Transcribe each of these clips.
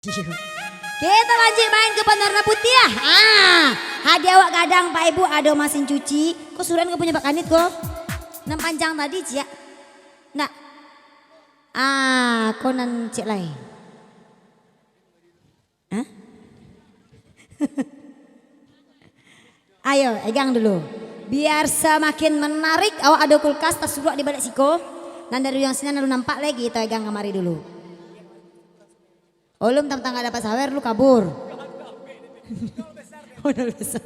Kita lanjut main ke pewarna putih ya. Hadiah awak gadang Pak Ibu ada mesin cuci. Kok suran gak punya Pak Kanit kok? Nam panjang tadi Cia. Nggak. Konan cek lain. Hah? Ayo, pegang dulu. Biar semakin menarik, awak ada kulkas tas suruh di balik siko. Dan dari yang sini lu nampak lagi, kita pegang kemari dulu. Ulum tentang gak dapat sawer lu kabur. Udah besar.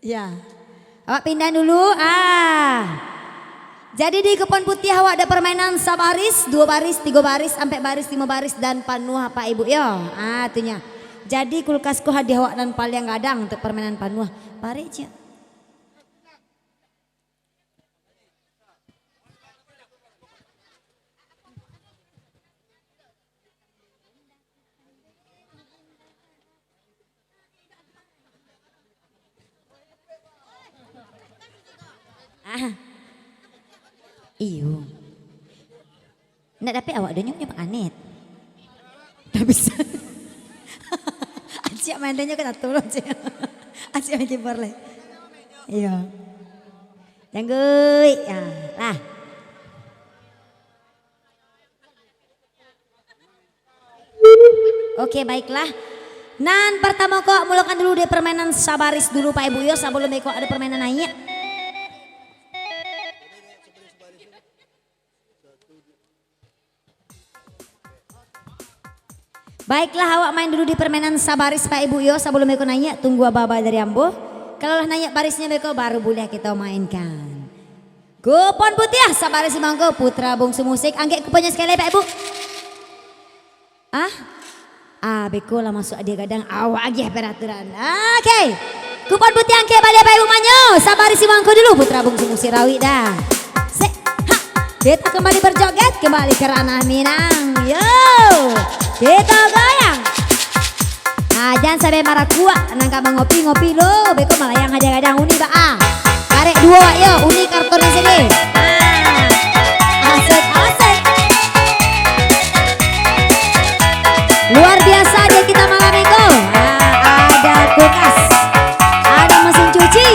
Ya. Awak pindah dulu. Jadi di kupon putih awak ada permainan sabaris, 2 baris, 3 baris, sampai baris, 5 baris dan panuah Pak Ibu ya. Itunya. Jadi kulkasku hadiah awak dan paling gadang untuk permainan panuah. Pare Cia. Iyo. Nggak dapet awak donya punya Pak Anet. Nggak bisa. Acik main donya kena turun Acik. Acik main kiper lagi. Iya. Janggui. Ya, lah. Oke baiklah. Nan pertama kok mulakan dulu di permainan sabaris dulu Pak Ibu yo sebelum kok ada permainan naik. Baiklah awak main dulu di permainan sabaris Pak Ibu yo sebelum beko nanya tunggu abah-abah dari Ambo. Kalau lah nanya barisnya beko baru boleh kita mainkan. Kupon putih ya sabaris mangko putra bungsu musik angge kuponnya sekali Pak Ibu. Beko lah masuk dia gadang awak aja peraturan. Oke. Kupon putih angke balik Pak Ibu manyo sabaris mangko dulu putra bungsu musik rawi dah. Kita kembali berjoget kembali ke ranah Minang. Yo. Kita goyang. Jangan sampai marah kuat. Nangka mengopi-ngopi lo. Beko malah yang hadiah-hadiah uni ba. Karek 2 yo uni karton di sini. Asik-asik. Luar biasa dia kita malam minggu. Ada kulkas. Ada mesin cuci.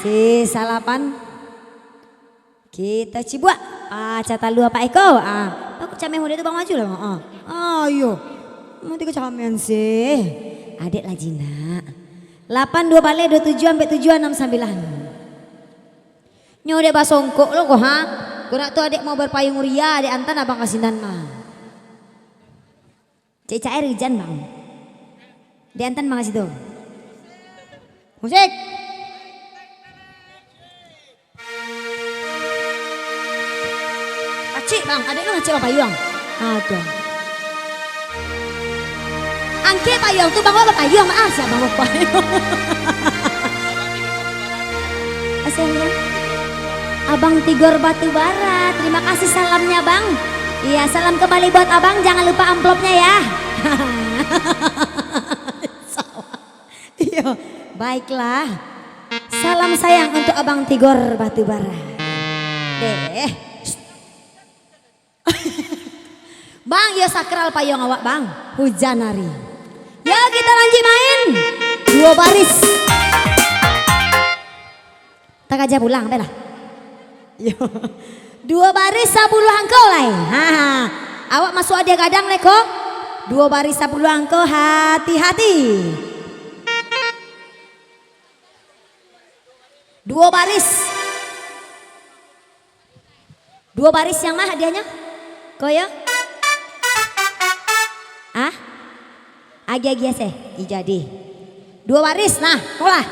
sisa 8. Kita cibua. Catat lu Pak Eko. Aku camen udah itu bang maju lah. Ayo. Nanti kecamen sih. Adik Lajina. 8 2 balik 27 sampai 7 6 9. Nyode basongkok lo kok ha. Guna tuh adik mau berpayung ria, adik antan abang kasindan mah. Cek cair hujan bang. Adik antan makasih tuh. Musik. Acik bang, adik lu ngacik apa payung? Aduh. Angke payung tuh bang apa payung? Maaf siapa bang payung. Assalamualaikum. Abang Tigor Batubara, terima kasih salamnya bang. Iya salam kembali buat abang, jangan lupa amplopnya ya. Iya baiklah. Salam sayang untuk abang Tigor Batubara. Bang ya sakral payung awak bang, hujan hari. Ya kita lanjut main 2 baris. Tak aja pulang belah. Yo. 2 baris 10 angko lai. Awak masuk adia gadang leko. 2 baris 10 angko, hati-hati. 2 baris. 2 baris yang mah hadiahnya? Koyo? Agi-agi seh, jadi. 2 baris nah, pola.